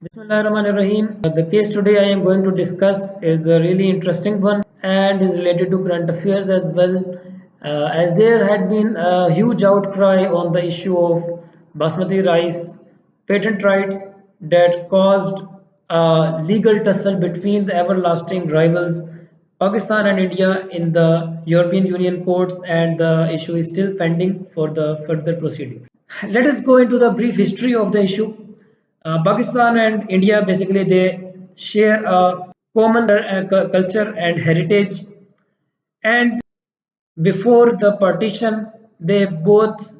Bismillahirrahmanirrahim. The case today I am going to discuss is a really interesting one and is related to current affairs as well, as there had been a huge outcry on the issue of Basmati rice patent rights that caused a legal tussle between the everlasting rivals Pakistan and India in the European Union courts, and the issue is still pending for the further proceedings. Let us go into the brief history of the issue. Pakistan and India basically they share a common culture and heritage, and before the partition, they both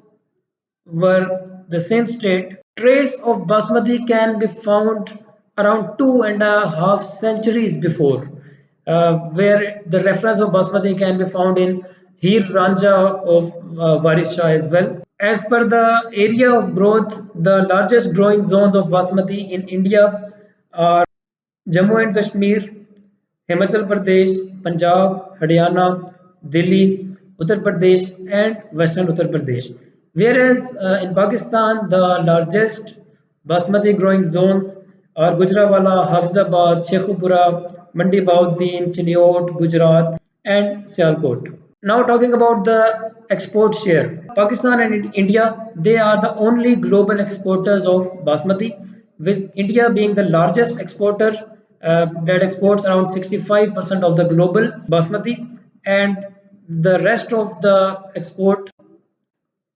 were the same state. Trace of Basmati can be found around 2.5 centuries before, where the reference of Basmati can be found in Heer Ranja of Waris Shah as well. As per the area of growth, the largest growing zones of Basmati in India are Jammu and Kashmir, Himachal Pradesh, Punjab, Haryana, Delhi, Uttar Pradesh, and Western Uttar Pradesh. Whereas in Pakistan, the largest basmati growing zones are Gujranwala, Hafizabad, Sheikhupura, Mandi Bahauddin, Chiniot, Gujarat, and Sialkot. Now talking about the export share. Pakistan and India, they are the only global exporters of basmati, with India being the largest exporter that exports around 65% of the global basmati, and the rest of the export,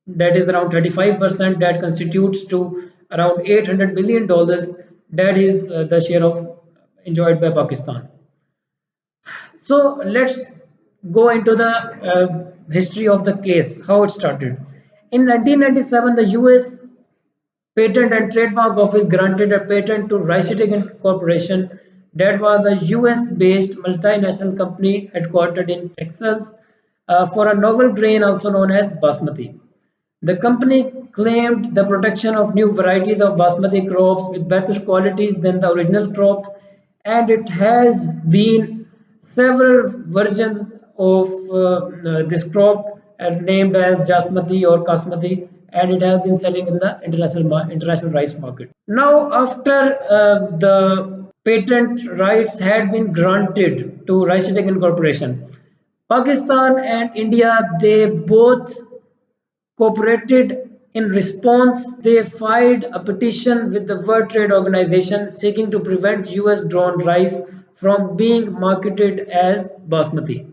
that is around 35%, that constitutes to around $800 million, that is the share of enjoyed by Pakistan. So let's go into the history of the case, how it started. In 1997, the US Patent and Trademark Office granted a patent to Rice Corporation, that was a US based multinational company headquartered in Texas, for a novel grain also known as basmati. The company claimed the protection of new varieties of basmati crops with better qualities than the original crop, and it has been several versions of this crop named as Jasmati or Kasmati, and it has been selling in the international rice market. Now, after the patent rights had been granted to Rice Corporation, Pakistan and India they both cooperated. In response, they filed a petition with the World Trade Organization seeking to prevent US grown rice from being marketed as basmati.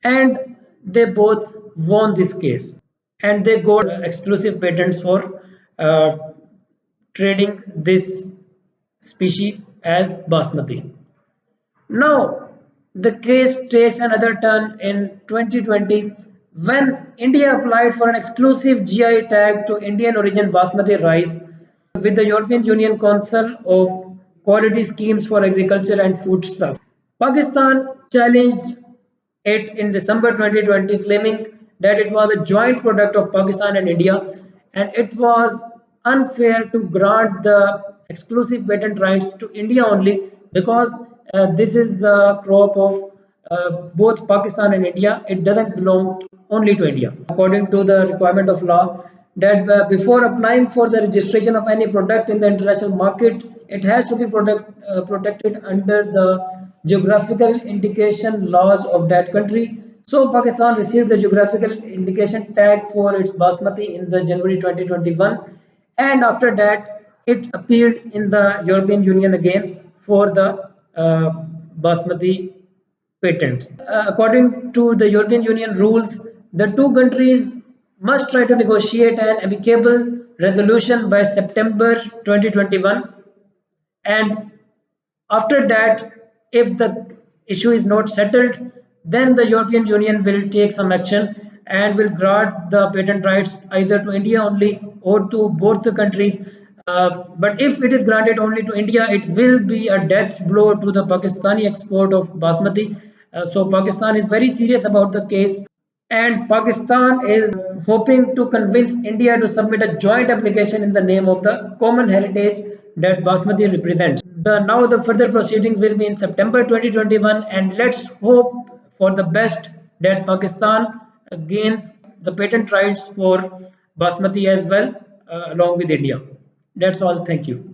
And they both won this case, and they got exclusive patents for uh, trading this species as basmati. Now, the case takes another turn in 2020 when India applied for an exclusive GI tag to Indian origin basmati rice with the European Union Council of Quality Schemes for Agriculture and Foodstuff. Pakistan challenged it in December 2020, claiming that it was a joint product of Pakistan and India, and it was unfair to grant the exclusive patent rights to India only because this is the crop of both Pakistan and India. It doesn't belong only to India. According to the requirement of law, that before applying for the registration of any product in the international market, it has to be protected under the geographical indication laws of that country. So Pakistan received the geographical indication tag for its basmati in the January 2021, and after that it appealed in the European Union again for the basmati patents. According to the European Union rules, the two countries must try to negotiate an amicable resolution by September 2021, and after that, if the issue is not settled, then the European Union will take some action and will grant the patent rights either to India only or to both the countries. But if it is granted only to India, it will be a death blow to the Pakistani export of basmati. So Pakistan is very serious about the case, and Pakistan is hoping to convince India to submit a joint application in the name of the common heritage that Basmati represents. Now the further proceedings will be in September 2021, and let's hope for the best that Pakistan gains the patent rights for Basmati as well, along with India. That's all. Thank you.